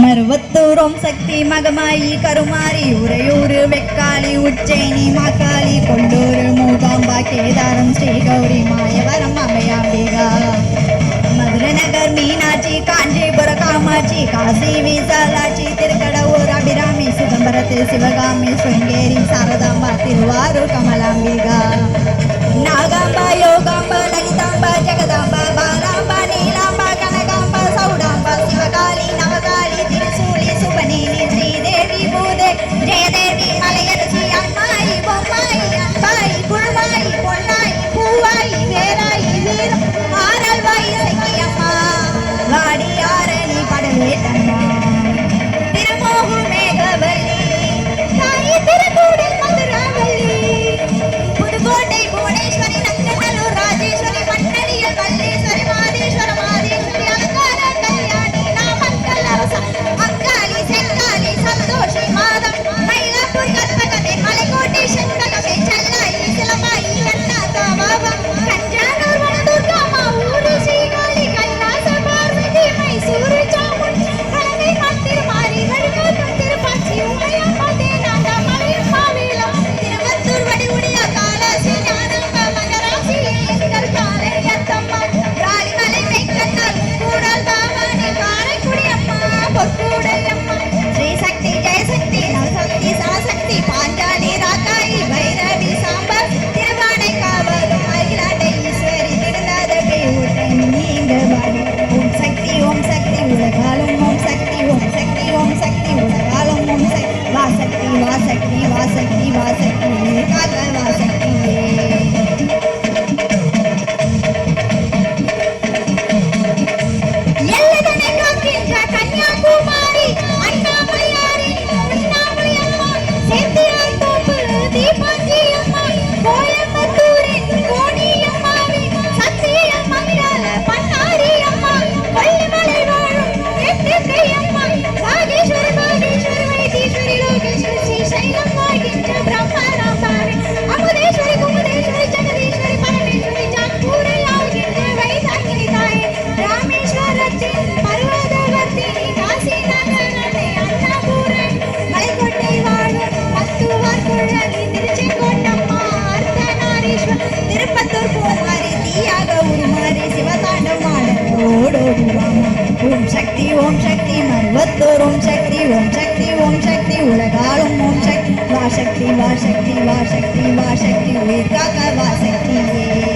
மருவத்தூரோம் சக்தி மகமாயி கருமாரி உறையூரு வெக்காளி உச்சேனி மாக்காளி கொல்லூரு மூகாம்பா கேதாரம் ஸ்ரீ கௌரி மாயவரம் அபயாம்பிகா மதுரை நகர் மீனாட்சி காஞ்சிபுர காமாட்சி காசி விசாலாட்சி திருக்கடவுர் அபிராமி சிதம்பரத்து சிவகாமி சுங்கேரி சாரதாம்பா திருவாரூர் கமலாம்பிகா நாகாம்பா யோகாம்பா லலிதாம்பா ஜெகதாம்பா பாலாம்பா நீலாம்பா கனகாம்பா சௌடாம்பா சிவகாளி நவகாளி திருசூலி சுபநீனி ஸ்ரீதேவி பூதே ஜெயதேவி மலையரசி அம்மாயி பொம்மாயி அம்பாயி குழுவாயி பொன்னாயி பூவாயி வேராயி வீரம் ஆரல்வாயி சக்கியம்மா வாடி ஆரணி படவே தம்மா திருமோகு மேகவல்லி தாயி திருக்கூடல் மதுராவல்லி புதுக்கோட்டை புவனேஸ்வரி நங்கநல்லூர் ராஜேஸ்வரி மண்ணடியில் மல்லேஸ்வரி மாதேஸ்வர மாதேஸ்வரி அலங்கார கல்யாணி நாமக்கல் அரச அங்காளி செங்காளி சந்தோஷி மாதம் மயிலாப்பூர் கற்பகமே மலைக்கோட்டை செண்பகமே செல்லாயி சிலமாயி கண்ணாத்தா பாபா கஞ்சானூர் வனதுர்காமா ஊரு ஸ்ரீகாளி கைலாச பார்வதி மைசூரு சாமுண்டி கலவை மந்திரமாரி வடிகாட்டும் திருப்பாச்சி உமையம்மா தேனாண்டா மலையம்மா வேலம் திருவத்தூர் வடிவுடியா காலாசி ஞானம்மா மகராசி எங்கள் காளையத்தம்மா ராலிமலை மெய்க்கண்ணர் கூடல் தாவானி காரைக்குடி அம்மா பொற்கூடல் அம்மா ஸ்ரீ சக்தி ஜெயசக்தி நவசக்தி சாசக்தி பாஞ்சாலி ராக்காயி பைரவி சாம்பர் திருவானை காவலும் அகிலாண்டை ஈஸ்வரி திருநாதகை ஊட்டை நீங்க வாடி ஓம் சக்தி உலகாலும் ஓம் சக்தி உலகாலும் ஓம் சக்தி வாசக்தி வாசக்தி வாசக்தி வாசக்தி காக வாசக்தியே எல்லதனை காக்கின்ற கன்னியாகுமாரி அண்ணாமலையாரி உண்ணாமலையம்மா செந்தியார் தோப்பு தீபாஞ்சி அம்மா கோயம்புத்தூரின் கோணியம்மாவி சத்தியம் மங்கல பண்ணாரி அம்மா கொல்லிமலை வாழும் எத்திகை அம்மா பாகேஸ்வரி வைத்தீஸ்வரி லோகேஸ்வரி ஸ்ரீசைலம் வாழ்கின்ற பிரம்மராம்பாவி அமுதேஸ்வரி குமுதேஸ்வரி ஜெகதீஸ்வரி பரமேஸ்வரி ஜான்பூரை ஆள்கின்ற வைசாக்கினி தாயே ராமேஸ்வரத்தின் பர்வதவர்த்தினி காசி நகரத்தை அன்னபூரணி மலைக்கோட்டை வாழும் மத்துவார் குழலி திருச்செங்கோட்டம்மா அர்த்தநாரீஸ்வர் திருப்பத்தூர் பூமாரி தீயாக உருமாறி சிவதாண்டமாட ஓடோடுவாமா ஓம் சக்தி மருவத்தூர் ஓம் சக்தி உலகாலும் ஓம் சக்தி வாசக்தி வாசக்தி வாசக்தி வாசக்தி உயிர்காக்க வாசக்தியே